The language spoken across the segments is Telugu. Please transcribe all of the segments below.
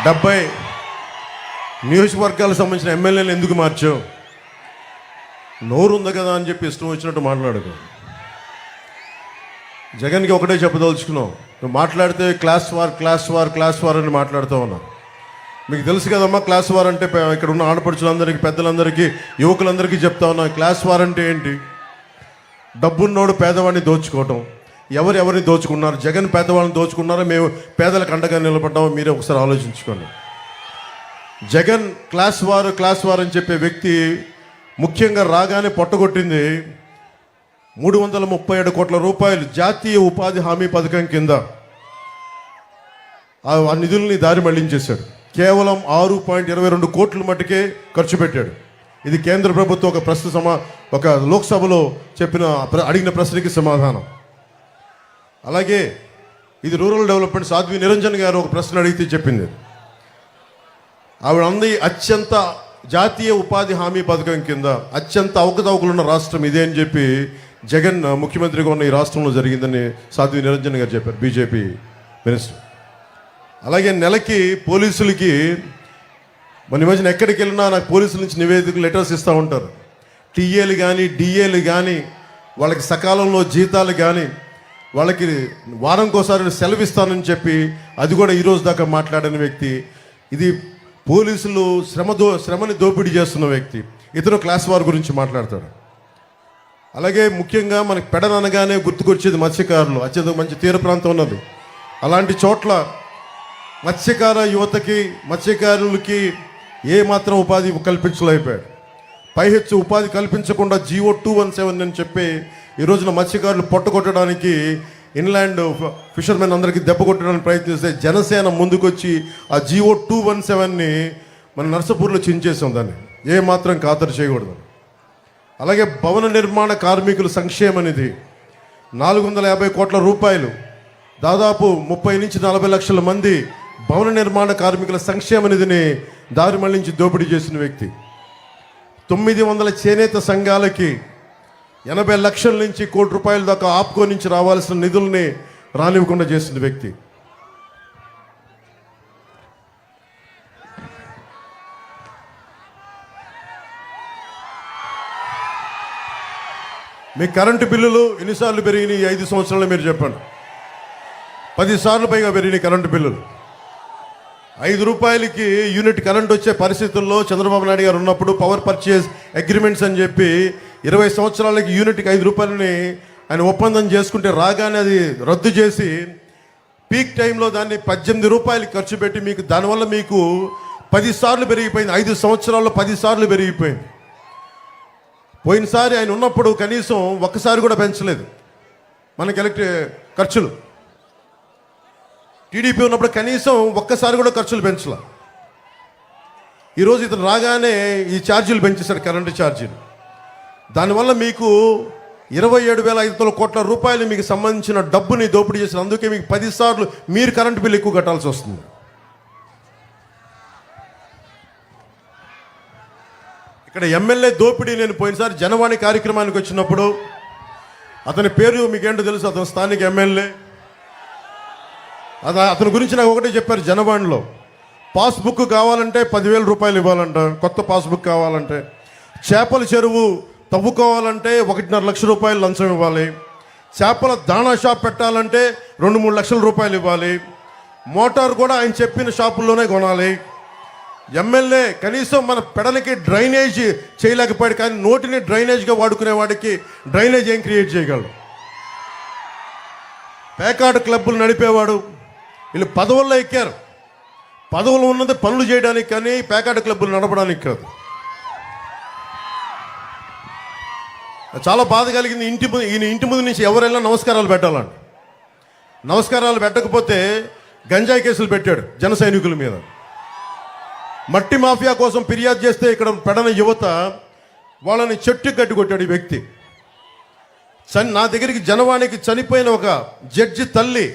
70 నియోజకవర్గాలకు సంబంధించిన ఎమ్మెల్యేలు ఎందుకు మార్చావు? నోరు ఉంది కదా అని చెప్పి ఇష్టం వచ్చినట్టు మాట్లాడకు. జగన్కి ఒకటే చెప్పదలుచుకున్నావు, నువ్వు మాట్లాడితే క్లాస్ వార్ అని మాట్లాడుతూ ఉన్నావు. మీకు తెలుసు కదమ్మా క్లాస్ వార్ అంటే. ఇక్కడ ఉన్న ఆడపడుచులందరికీ, పెద్దలందరికీ, యువకులందరికీ చెప్తా ఉన్నాం, క్లాస్ వార్ అంటే ఏంటి? డబ్బున్నోడు పేదవాడిని దోచుకోవటం. ఎవరిని దోచుకున్నారు? జగన్ పేదవాళ్ళని దోచుకున్నారో మేము పేదలకు అండగా నిలబడ్డామో మీరే ఒకసారి ఆలోచించుకోండి. జగన్ క్లాస్ వార్ అని చెప్పే వ్యక్తి ముఖ్యంగా రాగానే పొట్టగొట్టింది 337 కోట్ల రూపాయలు జాతీయ ఉపాధి హామీ పథకం కింద ఆ నిధుల్ని దారి మళ్లించేశాడు. కేవలం 6.22 కోట్ల మట్టుకే ఖర్చు పెట్టాడు. ఇది కేంద్ర ప్రభుత్వం ఒక లోక్సభలో అడిగిన ప్రశ్నకి సమాధానం. అలాగే ఇది రూరల్ డెవలప్మెంట్ సాధ్వి నిరంజన్ గారు ఒక ప్రశ్న అడిగితే చెప్పింది, ఆవిడ అంది అత్యంత జాతీయ ఉపాధి హామీ పథకం కింద అత్యంత అవకతవకలున్న రాష్ట్రం ఇదే అని చెప్పి జగన్ ముఖ్యమంత్రిగా ఉన్న ఈ రాష్ట్రంలో జరిగిందని సాధ్వి నిరంజన్ గారు చెప్పారు, బీజేపీ మినిస్టర్. అలాగే నెలకి పోలీసులకి మన మధ్యన ఎక్కడికి వెళ్ళినా నాకు పోలీసుల నుంచి నివేదికలు లెటర్స్ ఇస్తూ ఉంటారు. టీఏలు కానీ డిఏలు కానీ వాళ్ళకి సకాలంలో జీతాలు కానీ వాళ్ళకి వారంకోసారి సెలవు ఇస్తానని చెప్పి అది కూడా ఈరోజు దాకా మాట్లాడిన వ్యక్తి. ఇది పోలీసులు శ్రమని దోపిడీ చేస్తున్న వ్యక్తి. ఇతను క్లాస్ వార్ గురించి మాట్లాడతాడు. అలాగే ముఖ్యంగా మనకి పెడననగానే గుర్తుకొచ్చేది మత్స్యకారులు. అత్యంత మంచి తీర ప్రాంతం ఉన్నది. అలాంటి చోట్ల మత్స్యకార యువతకి, మత్స్యకారులకి ఏమాత్రం ఉపాధి కల్పించలేకపోయాడు. పైహెచ్చు ఉపాధి కల్పించకుండా GO 217 అని చెప్పి ఈ రోజున మత్స్యకారులు పొట్టగొట్టడానికి, ఇన్లాండ్ ఫిషర్మెన్ అందరికీ దెబ్బ కొట్టడానికి ప్రయత్నిస్తే జనసేన ముందుకొచ్చి ఆ GO 217ని మన నర్సపూర్లో చించేసాం. దాన్ని ఏమాత్రం ఖాతరు చేయకూడదు. అలాగే భవన నిర్మాణ కార్మికుల సంక్షేమ నిధి 450 కోట్ల రూపాయలు, దాదాపు 30 నుంచి 40 లక్షల మంది భవన నిర్మాణ కార్మికుల సంక్షేమ నిధిని దారి మళ్లించి దోపిడీ చేసిన వ్యక్తి. 900 చేనేత సంఘాలకి 80 లక్షల నుంచి 1 కోటి రూపాయల దాకా ఆప్కో నుంచి రావాల్సిన నిధుల్ని రానివ్వకుండా చేసిన వ్యక్తి. మీ కరెంటు బిల్లులు ఎన్నిసార్లు పెరిగినాయి 5 సంవత్సరాలు మీరు చెప్పండి. 10 సార్లు పైగా పెరిగినాయి కరెంటు బిల్లులు. 5 రూపాయలకి యూనిట్ కరెంట్ వచ్చే పరిస్థితుల్లో చంద్రబాబు నాయుడు గారు ఉన్నప్పుడు పవర్ పర్చేజ్ అగ్రిమెంట్స్ అని చెప్పి 20 సంవత్సరాలకి యూనిట్కి 5 రూపాయలని ఆయన ఒప్పందం చేసుకుంటే రాగానే అది రద్దు చేసి పీక్ టైంలో దాన్ని 18 రూపాయలు ఖర్చు పెట్టి దానివల్ల మీకు 10 సార్లు పెరిగిపోయింది. 5 సంవత్సరాల్లో 10 సార్లు పెరిగిపోయింది. పోయినసారి ఆయన ఉన్నప్పుడు కనీసం ఒక్కసారి కూడా పెంచలేదు మనకి ఖర్చులు. టీడీపీ ఉన్నప్పుడు కనీసం ఒక్కసారి కూడా ఖర్చులు పెంచలే. ఈరోజు ఇతను రాగానే ఈ ఛార్జీలు పెంచేశారు, కరెంటు ఛార్జీలు. దానివల్ల మీకు 27,500 కోట్ల రూపాయలు మీకు సంబంధించిన డబ్బుని దోపిడీ చేశారు. అందుకే మీకు 10 సార్లు మీరు కరెంటు బిల్లు ఎక్కువ కట్టాల్సి వస్తుంది. ఇక్కడ ఎమ్మెల్యే దోపిడీ, నేను పోయినసారి జనవాణి కార్యక్రమానికి వచ్చినప్పుడు అతని పేరు మీకేంటో తెలుసు, అతను స్థానిక ఎమ్మెల్యే. అతని గురించి నాకు ఒకటే చెప్పారు జనవాణిలో, పాస్బుక్ కావాలంటే 10,000 రూపాయలు ఇవ్వాలంట, కొత్త పాస్బుక్ కావాలంటే. చేపల చెరువు తవ్వుకోవాలంటే 1.5 లక్షల రూపాయలు లంచం ఇవ్వాలి. చేపల దాణా షాప్ పెట్టాలంటే 2-3 లక్షల రూపాయలు ఇవ్వాలి. మోటార్ కూడా ఆయన చెప్పిన షాపుల్లోనే కొనాలి. ఎమ్మెల్యే కనీసం మన పెడలకి డ్రైనేజ్ చేయలేకపోయాడు, కానీ నోటిని డ్రైనేజ్గా వాడుకునే వాడికి డ్రైనేజ్ ఏం క్రియేట్ చేయగలడు? పేకాట క్లబ్బులు నడిపేవాడు. వీళ్ళు పదవుల్లో ఎక్కారు. పదవులు ఉన్నది పనులు చేయడానికి, కానీ పేకాట క్లబ్బులు నడపడానికి కాదు. చాలా బాధ కలిగింది. ఈయన ఇంటి ముందు నుంచి ఎవరైనా నమస్కారాలు పెట్టాలండి. నమస్కారాలు పెట్టకపోతే గంజాయి కేసులు పెట్టాడు జన సైనికుల మీద. మట్టి మాఫియా కోసం ఫిర్యాదు చేస్తే ఇక్కడ పెడన యువత వాళ్ళని చెట్టు కట్టి కొట్టాడు ఈ వ్యక్తి. నా దగ్గరికి జనవాణికి చనిపోయిన ఒక జడ్జి తల్లి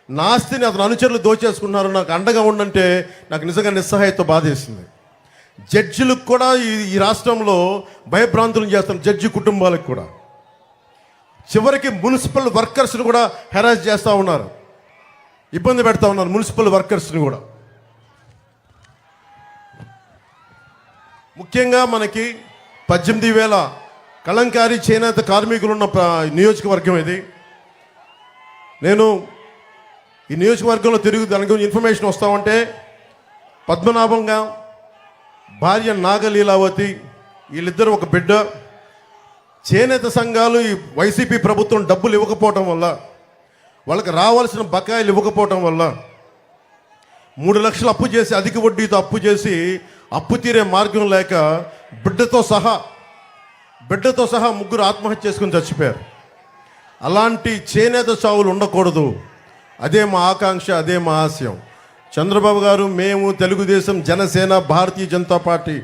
నా ఆస్తిని అతను అనుచరులు దోచేసుకున్నారు, నాకు అండగా ఉండంటే నాకు నిజంగా నిస్సహాయత బాధేసింది. జడ్జిలకు కూడా ఈ రాష్ట్రంలో భయభ్రాంతులను చేస్తున్న జడ్జి కుటుంబాలకు కూడా. చివరికి మున్సిపల్ వర్కర్స్ని కూడా హెరాస్ చేస్తూ ఉన్నారు, ఇబ్బంది పెడతా ఉన్నారు మున్సిపల్ వర్కర్స్ని కూడా. ముఖ్యంగా మనకి 18,000 కలంకారీ చేనేత కార్మికులు ఉన్న నియోజకవర్గం ఇది. నేను ఈ నియోజకవర్గంలో తిరిగి దాని గురించి ఇన్ఫర్మేషన్ వస్తామంటే పద్మనాభంగా భార్య నాగలీలావతి వీళ్ళిద్దరూ ఒక బిడ్డ. చేనేత సంఘాలు ఈ వైసీపీ ప్రభుత్వం డబ్బులు ఇవ్వకపోవటం వల్ల, వాళ్ళకి రావాల్సిన బకాయిలు ఇవ్వకపోవటం వల్ల 3 లక్షలు అప్పు చేసి, అధిక వడ్డీతో అప్పు చేసి, అప్పు తీరే మార్గం లేక బిడ్డతో సహా 3 ఆత్మహత్య చేసుకుని చచ్చిపోయారు. అలాంటి చేనేత చావులు ఉండకూడదు. అదే మా ఆకాంక్ష, అదే మా ఆశయం. చంద్రబాబు గారు, మేము తెలుగుదేశం, జనసేన, భారతీయ జనతా పార్టీ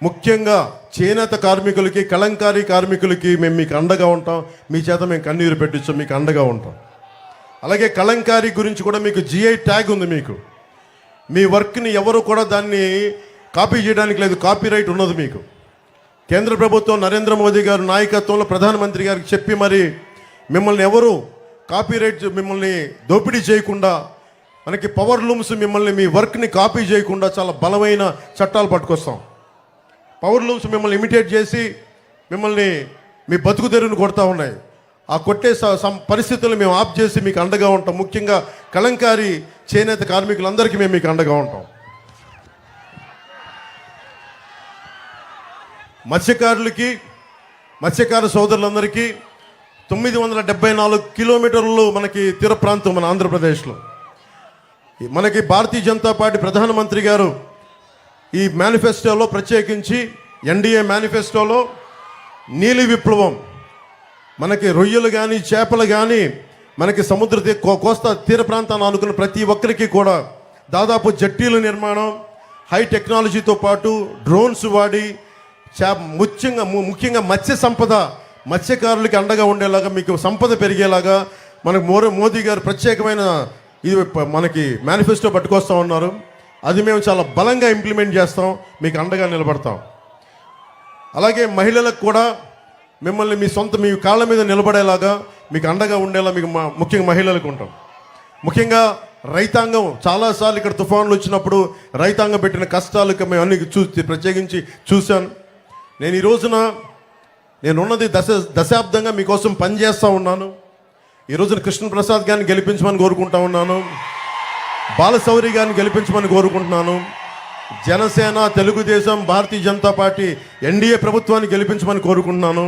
ముఖ్యంగా చేనేత కార్మికులకి, కలంకారీ కార్మికులకి మేము మీకు అండగా ఉంటాం. మీ చేత మేము కన్నీరు పెట్టించాం, మీకు అండగా ఉంటాం. అలాగే కలంకారీ గురించి కూడా మీకు జిఐ ట్యాగ్ ఉంది. మీకు మీ వర్క్ని ఎవరు కూడా దాన్ని కాపీ చేయడానికి లేదు, కాపీరైట్ ఉన్నది మీకు. కేంద్ర ప్రభుత్వం నరేంద్ర మోదీ గారు నాయకత్వంలో ప్రధానమంత్రి గారికి చెప్పి మరి మిమ్మల్ని ఎవరు కాపీరైట్, మిమ్మల్ని దోపిడీ చేయకుండా, మనకి పవర్ లూమ్స్ మిమ్మల్ని మీ వర్క్ని కాపీ చేయకుండా చాలా బలమైన చట్టాలు పట్టుకొస్తాం. పవర్ లూమ్స్ మిమ్మల్ని ఇమిటేట్ చేసి మిమ్మల్ని మీ బతుకు తెరువును కొడతా ఉన్నాయి. ఆ కొట్టే పరిస్థితులను మేము ఆఫ్ చేసి మీకు అండగా ఉంటాం. ముఖ్యంగా కలంకారీ చేనేత కార్మికులందరికీ మేము మీకు అండగా ఉంటాం. మత్స్యకార సోదరులందరికీ 974 కిలోమీటర్లు మనకి తీర ప్రాంతం మన ఆంధ్రప్రదేశ్లో. మనకి భారతీయ జనతా పార్టీ ప్రధానమంత్రి గారు ఈ మేనిఫెస్టోలో ప్రత్యేకించి ఎన్డీఏ మేనిఫెస్టోలో నీలి విప్లవం, మనకి రొయ్యలు కానీ చేపలు కానీ మనకి సముద్ర కోస్తా తీర ప్రాంతాన్ని ఆనుకున్న ప్రతి ఒక్కరికి కూడా దాదాపు జట్టీల నిర్మాణం, హై టెక్నాలజీతో పాటు డ్రోన్స్ వాడి ముఖ్యంగా మత్స్యకారులకి అండగా ఉండేలాగా, మీకు సంపద పెరిగేలాగా మనకు మోదీ గారు ప్రత్యేకమైన ఇది మనకి మేనిఫెస్టో పట్టుకొస్తూ ఉన్నారు. అది మేము చాలా బలంగా ఇంప్లిమెంట్ చేస్తాం, మీకు అండగా నిలబడతాం. అలాగే మహిళలకు కూడా మిమ్మల్ని మీ కాళ్ళ మీద నిలబడేలాగా, మీకు అండగా ఉండేలా మీకు ముఖ్యంగా మహిళలకు ఉంటాం. ముఖ్యంగా రైతాంగం, చాలాసార్లు ఇక్కడ తుఫాన్లు వచ్చినప్పుడు రైతాంగం పెట్టిన కష్టాలకు మేము అన్ని ప్రత్యేకించి చూశాను. నేను ఈ రోజున నేనున్నది దశాబ్దంగా మీకోసం పనిచేస్తూ ఉన్నాను. ఈ రోజున కృష్ణప్రసాద్ గారిని గెలిపించమని కోరుకుంటా ఉన్నాను, బాలశౌరి గారిని గెలిపించమని కోరుకుంటున్నాను, జనసేన, తెలుగుదేశం, భారతీయ జనతా పార్టీ ఎన్డీఏ ప్రభుత్వాన్ని గెలిపించమని కోరుకుంటున్నాను.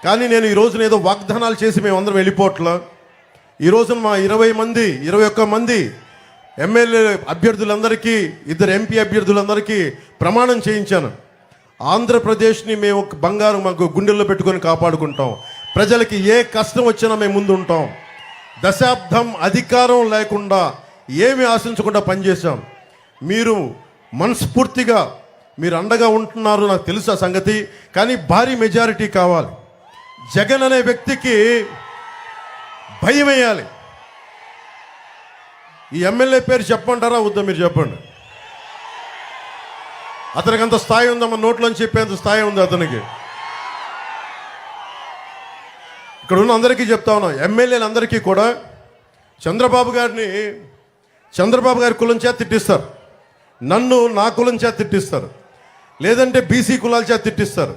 కానీ నేను ఈ రోజున ఏదో వాగ్దానాలు చేసి మేమందరం వెళ్ళిపోవట్లా. ఈ రోజున మా 21 మంది ఎమ్మెల్యే అభ్యర్థులందరికీ, 2 ఎంపీ అభ్యర్థులందరికీ ప్రమాణం చేయించాను. ఆంధ్రప్రదేశ్ని మేము బంగారు మాకు గుండెల్లో పెట్టుకొని కాపాడుకుంటాం. ప్రజలకి ఏ కష్టం వచ్చినా మేము ముందు ఉంటాం. దశాబ్దం అధికారం లేకుండా ఏమి ఆశించకుండా పనిచేశాం. మీరు మనస్ఫూర్తిగా మీరు అండగా ఉంటున్నారు, నాకు తెలుసు ఆ సంగతి. కానీ భారీ మెజారిటీ కావాలి. జగన్ అనే వ్యక్తికి భయం వేయాలి. ఈ ఎమ్మెల్యే పేరు చెప్పంటారా వద్దా? మీరు చెప్పండి. అతనికి అంత స్థాయి ఉందమ్మా, నోట్లోంచి చెప్పేంత స్థాయి ఉంది అతనికి. ఇక్కడ ఉన్న అందరికీ చెప్తా ఉన్నాం, ఎమ్మెల్యేలందరికీ కూడా చంద్రబాబు గారి కులం చేత తిట్టిస్తారు, నన్ను నా కులం చేత తిట్టిస్తారు, లేదంటే బీసీ కులాల చేత తిట్టిస్తారు,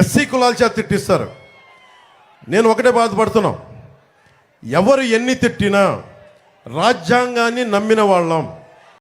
ఎస్సీ కులాల చేత తిట్టిస్తారు. నేను ఒకటే బాధపడుతున్నాం, ఎవరు ఎన్ని తిట్టినా రాజ్యాంగాన్ని నమ్మిన వాళ్ళం.